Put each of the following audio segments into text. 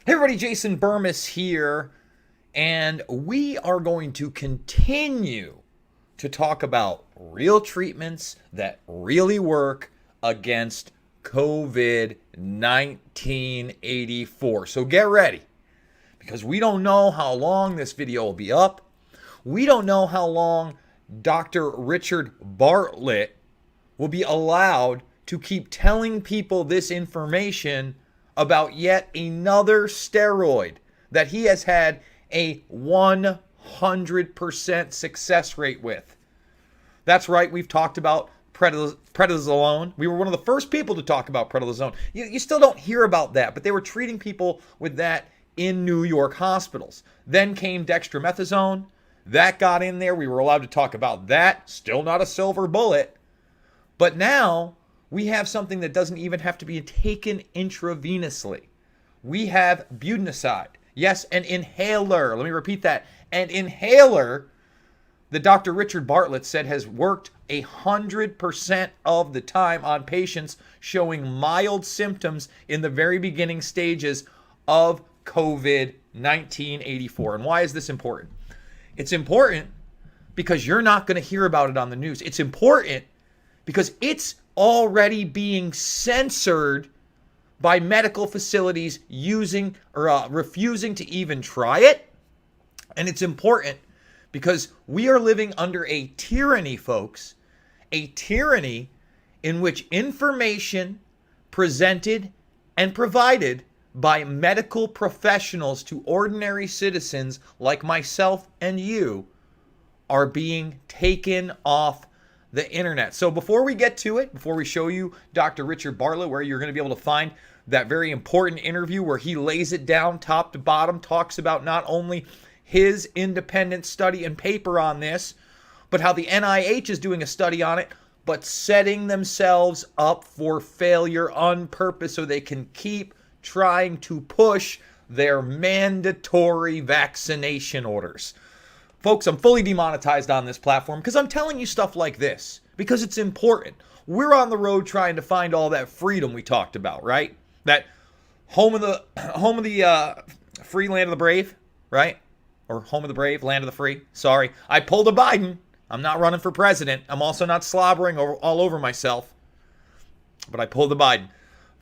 Hey everybody, Jason Burmis here, and we are going to continue to talk about real treatments that really work against COVID 1984. So get ready, because we don't know how long this video will be up. We don't know how long Dr. Richard Bartlett will be allowed to keep telling people this information about yet another steroid that he has had a 100% success rate with. That's right, we've talked about prednisolone. We were one of the first people to talk about prednisolone. You still don't hear about that, but they were treating people with that in New York hospitals. Then came dextromethasone. That got in there. We were allowed to talk about that. Still not a silver bullet. But now we have something that doesn't even have to be taken intravenously. We have budesonide. Yes, an inhaler. Let me repeat that. An inhaler that Dr. Richard Bartlett said has worked 100% of the time on patients showing mild symptoms in the very beginning stages of COVID 1984. And why is this important? It's important because you're not going to hear about it on the news. It's important because it's already being censored by medical facilities using or refusing to even try it. And it's important because we are living under a tyranny, folks, a tyranny in which information presented and provided by medical professionals to ordinary citizens like myself and you are being taken off the internet. So before we get to it, before we show you Dr. Richard Bartlett, where you're going to be able to find that very important interview where he lays it down top to bottom, talks about not only his independent study and paper on this, but how the NIH is doing a study on it, but setting themselves up for failure on purpose so they can keep trying to push their mandatory vaccination orders. Folks, I'm fully demonetized on this platform because I'm telling you stuff like this because it's important. We're on the road trying to find all that freedom we talked about, right? That home of the free, land of the brave, right? Or home of the brave, land of the free. Sorry, I pulled a Biden. I'm not running for president. I'm also not slobbering all over myself. But I pulled the Biden.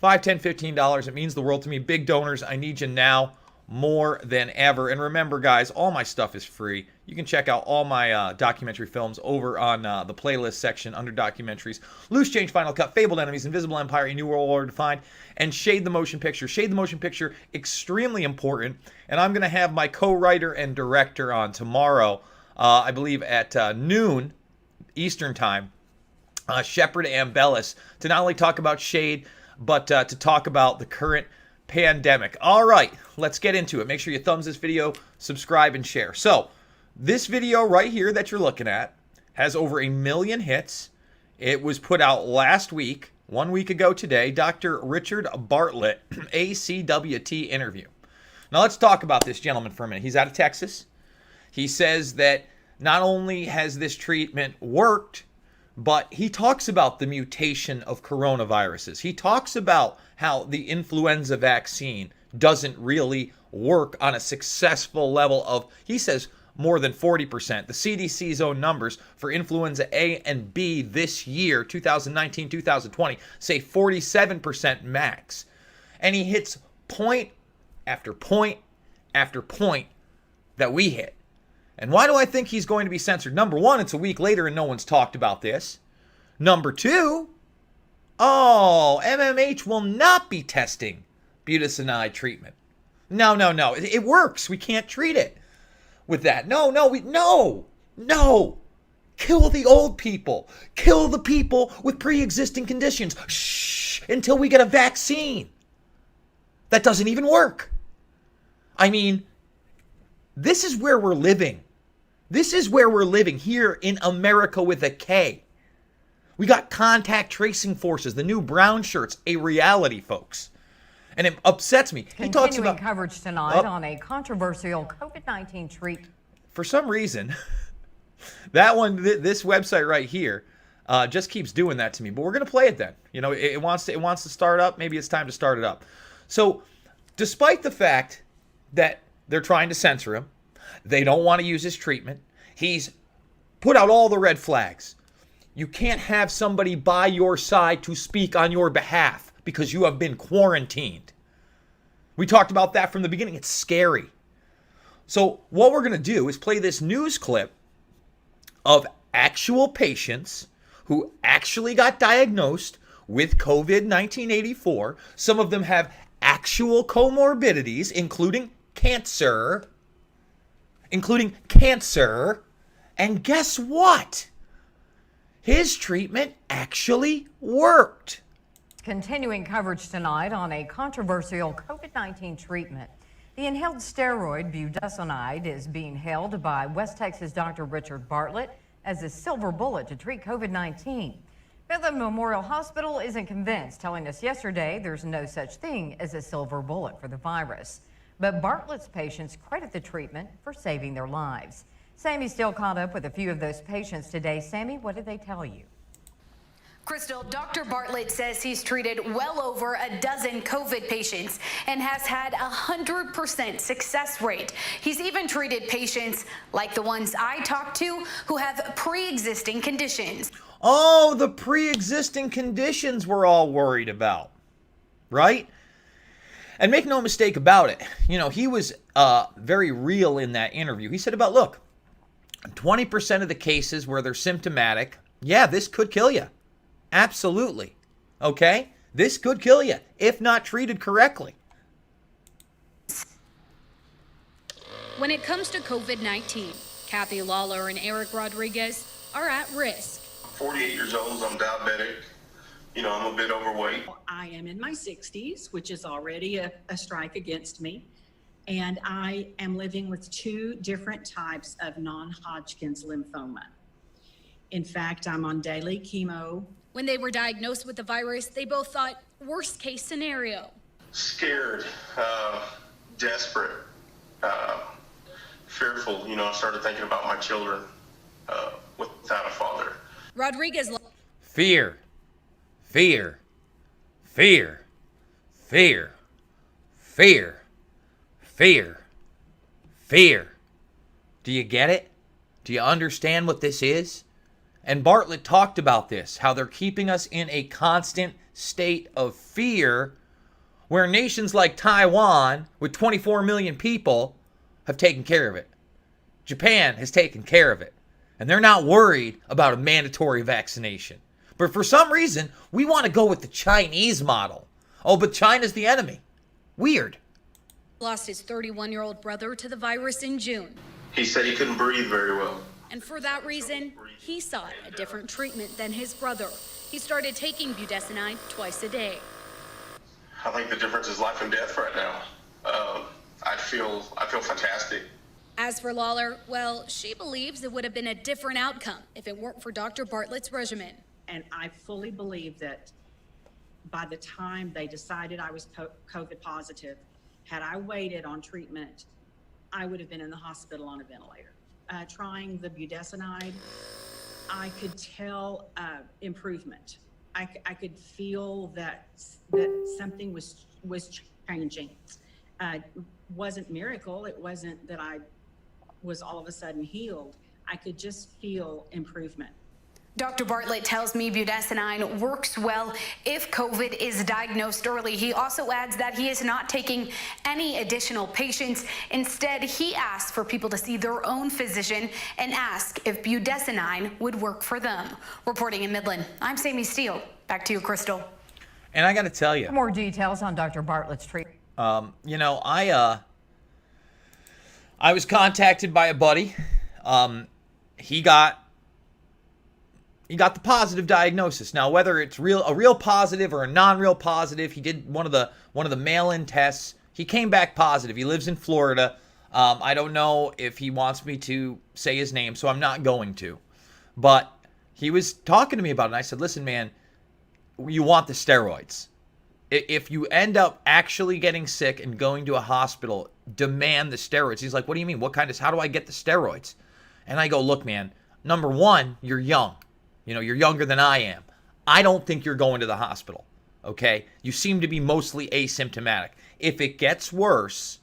$5, $10, $15. It means the world to me. Big donors, I need you now more than ever. And remember, guys, all my stuff is free. You can check out all my documentary films over on the playlist section under documentaries. Loose Change, Final Cut, Fabled Enemies, Invisible Empire, A New World Order Defined, and Shade the Motion Picture. Shade the Motion Picture, extremely important. And I'm going to have my co-writer and director on tomorrow, I believe at noon Eastern Time, Shepard Ambellis, to not only talk about Shade, but to talk about the current pandemic. All right, let's get into it. Make sure you thumbs this video, subscribe, and share. So, this video right here that you're looking at has over 1 million hits. It was put out last week, 1 week ago today, Dr. Richard Bartlett, ACWT interview. Now, let's talk about this gentleman for a minute. He's out of Texas. He says that not only has this treatment worked, but he talks about the mutation of coronaviruses. He talks about how the influenza vaccine doesn't really work on a successful level of, he says, more than 40%. The CDC's own numbers for influenza A and B this year, 2019, 2020, say 47% max. And he hits point after point after point that we hit. And why do I think he's going to be censored? Number one, it's a week later and no one's talked about this. Number two, MMH will not be testing budesonide treatment. No. It works. We can't treat it with that. No. Kill the old people. Kill the people with pre-existing conditions. Shh, until we get a vaccine. That doesn't even work. I mean, this is where we're living. This is where we're living here in America with a K. We got contact tracing forces, the new brown shirts, a reality, folks. And it upsets me. He talks about coverage tonight on a controversial COVID-19 treatment. For some reason, that one, this website right here, just keeps doing that to me. But we're going to play it then. You know, it wants to start up. Maybe it's time to start it up. So despite the fact that they're trying to censor him, they don't want to use his treatment. He's put out all the red flags. You can't have somebody by your side to speak on your behalf because you have been quarantined. We talked about that from the beginning. It's scary. So what we're going to do is play this news clip of actual patients who actually got diagnosed with COVID-1984. Some of them have actual comorbidities, including cancer. And guess what? His treatment actually worked. Continuing coverage tonight on a controversial COVID-19 treatment. The inhaled steroid budesonide is being hailed by West Texas Dr. Richard Bartlett as a silver bullet to treat COVID-19. Midland Memorial Hospital isn't convinced, telling us yesterday there's no such thing as a silver bullet for the virus. But Bartlett's patients credit the treatment for saving their lives. Sammy Steele caught up with a few of those patients today. Sammy, what did they tell you? Crystal, Dr. Bartlett says he's treated well over a dozen COVID patients and has had 100% success rate. He's even treated patients like the ones I talked to who have pre-existing conditions. Oh, the pre-existing conditions we're all worried about, right? And make no mistake about it, he was very real in that interview. He said about, look, 20% of the cases where they're symptomatic, yeah, this could kill you. Absolutely. Okay? This could kill you if not treated correctly. When it comes to COVID-19, Kathy Lawler and Eric Rodriguez are at risk. 48 years old, I'm diabetic. I'm a bit overweight. I am in my 60s, which is already a strike against me. And I am living with 2 different types of non-Hodgkin's lymphoma. In fact, I'm on daily chemo. When they were diagnosed with the virus, they both thought worst case scenario. Scared, desperate, fearful. I started thinking about my children without a father. Rodriguez. Fear. Fear. Fear. Fear. Fear. Fear. Fear. Do you get it? Do you understand what this is? And Bartlett talked about this, how they're keeping us in a constant state of fear, where nations like Taiwan, with 24 million people, have taken care of it. Japan has taken care of it. And they're not worried about a mandatory vaccination. But for some reason, we want to go with the Chinese model. Oh, but China's the enemy. Weird. Lost his 31-year-old brother to the virus in June. He said he couldn't breathe very well. And for that reason, he sought a different treatment than his brother. He started taking budesonide twice a day. I think the difference is life and death right now. I feel fantastic. As for Lawler, well, she believes it would have been a different outcome if it weren't for Dr. Bartlett's regimen. And I fully believe that by the time they decided I was COVID positive, had I waited on treatment, I would have been in the hospital on a ventilator. Trying the budesonide, I could tell improvement. I could feel that something was changing. Wasn't miracle. It wasn't that I was all of a sudden healed. I could just feel improvement. Dr. Bartlett tells me budesonide works well if COVID is diagnosed early. He also adds that he is not taking any additional patients. Instead, he asks for people to see their own physician and ask if budesonide would work for them. Reporting in Midland, I'm Sammy Steele. Back to you, Crystal. And I got to tell you, More details on Dr. Bartlett's treatment. I was contacted by a buddy. He got the positive diagnosis. Now, whether it's a real positive or a non-real positive, he did one of the mail-in tests. He came back positive. He lives in Florida. I don't know if he wants me to say his name, so I'm not going to. But he was talking to me about it, and I said, listen, man, you want the steroids. If you end up actually getting sick and going to a hospital, demand the steroids. He's like, what do you mean? How do I get the steroids? And I go, look, man, number one, you're young. You're younger than I am. I don't think you're going to the hospital. okay? You seem to be mostly asymptomatic. If it gets worse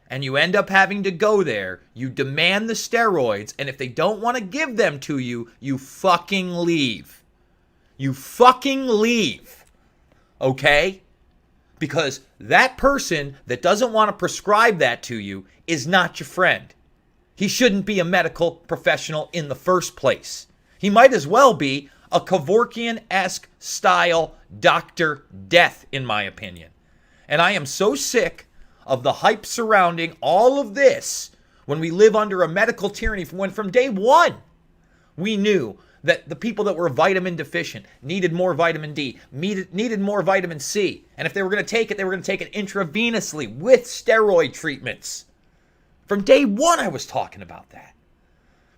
and you end up having to go there, you demand the steroids, and if they don't want to give them to you, you fucking leave. You fucking leave, okay? Because that person that doesn't want to prescribe that to you is not your friend. He shouldn't be a medical professional in the first place. He might as well be a Kevorkian-esque style Dr. Death, in my opinion. And I am so sick of the hype surrounding all of this when we live under a medical tyranny. When from day one, we knew that the people that were vitamin deficient needed more vitamin D, needed more vitamin C. And if they were going to take it, they were going to take it intravenously with steroid treatments. From day one, I was talking about that.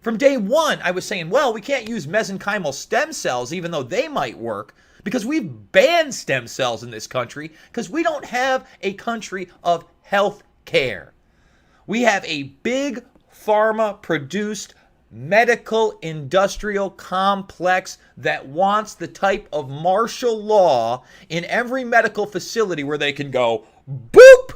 From day one, I was saying, well, we can't use mesenchymal stem cells, even though they might work, because we've banned stem cells in this country because we don't have a country of health care. We have a big pharma-produced medical industrial complex that wants the type of martial law in every medical facility where they can go, boop!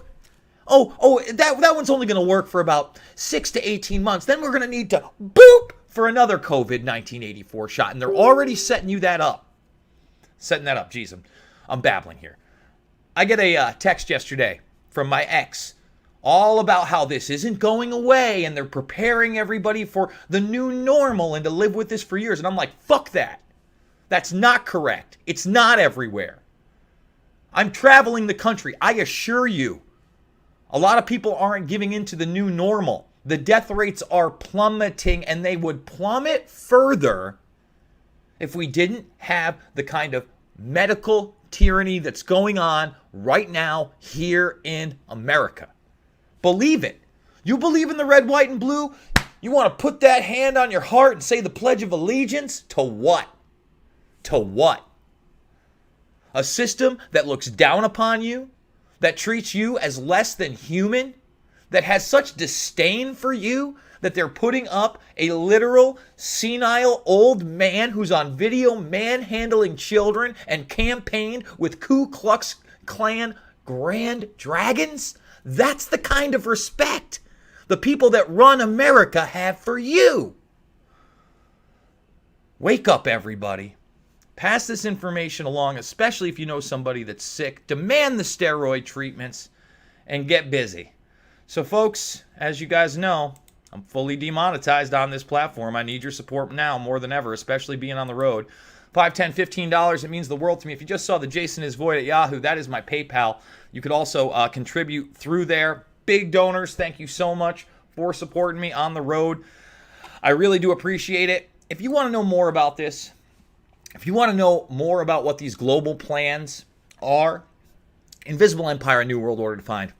That one's only going to work for about 6 to 18 months. Then we're going to need to boop for another COVID-1984 shot. And they're already setting you that up. Setting that up. Jeez, I'm babbling here. I get a text yesterday from my ex all about how this isn't going away and they're preparing everybody for the new normal and to live with this for years. And I'm like, fuck that. That's not correct. It's not everywhere. I'm traveling the country. I assure you, a lot of people aren't giving into the new normal. The death rates are plummeting, and they would plummet further if we didn't have the kind of medical tyranny that's going on right now here in America. Believe it. You believe in the red, white, and blue? You want to put that hand on your heart and say the Pledge of Allegiance? To what? To what? A system that looks down upon you? That treats you as less than human, that has such disdain for you that they're putting up a literal senile old man who's on video manhandling children and campaigned with Ku Klux Klan grand dragons? That's the kind of respect the people that run America have for you. Wake up, everybody. Pass this information along, especially if you know somebody that's sick. Demand the steroid treatments and get busy. So, folks, as you guys know, I'm fully demonetized on this platform. I need your support now more than ever, especially being on the road. $5, $10, $15, it means the world to me. If you just saw the Jason is Void at Yahoo, that is my PayPal. You could also contribute through there. Big donors, thank you so much for supporting me on the road. I really do appreciate it. If you want to know more about this, if you want to know more about what these global plans are, Invisible Empire, New World Order Defined,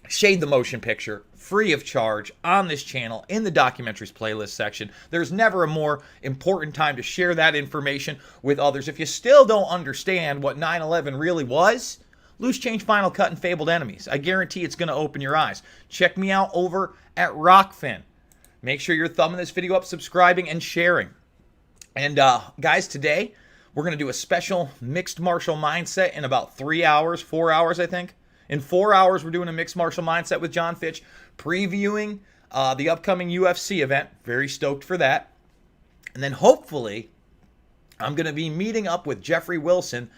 Shade the Motion Picture, free of charge on this channel in the documentaries playlist section. There's never a more important time to share that information with others. If you still don't understand what 9/11 really was, Loose Change, Final Cut, and Fabled Enemies. I guarantee it's going to open your eyes. Check me out over at Rockfin. Make sure you're thumbing this video up, subscribing, and sharing. And guys, today we're going to do a special mixed martial mindset in about 3 hours, 4 hours, I think. In 4 hours, we're doing a mixed martial mindset with John Fitch, previewing the upcoming UFC event. Very stoked for that. And then hopefully, I'm going to be meeting up with Jeffrey Wilson,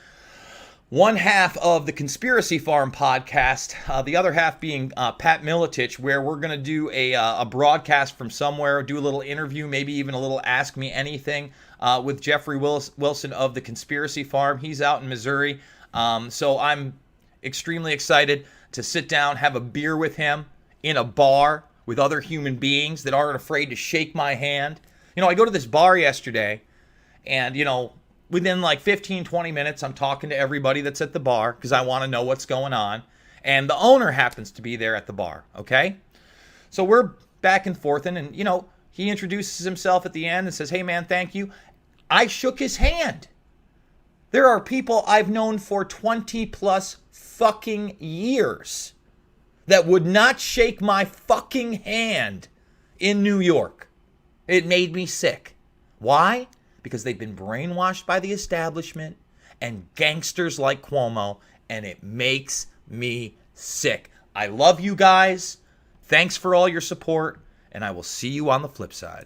one half of the Conspiracy Farm podcast, the other half being Pat Miletich, where we're going to do a broadcast from somewhere, do a little interview, maybe even a little Ask Me Anything with Jeffrey Wilson of the Conspiracy Farm. He's out in Missouri. So I'm extremely excited to sit down, have a beer with him in a bar with other human beings that aren't afraid to shake my hand. You know, I go to this bar yesterday, and, you know, within like 15, 20 minutes, I'm talking to everybody that's at the bar because I want to know what's going on. And the owner happens to be there at the bar, okay? So we're back and forth, and you know, he introduces himself at the end and says, "Hey, man, thank you." I shook his hand. There are people I've known for 20 plus fucking years that would not shake my fucking hand in New York. It made me sick. Why? Because they've been brainwashed by the establishment and gangsters like Cuomo, and it makes me sick. I love you guys. Thanks for all your support, and I will see you on the flip side.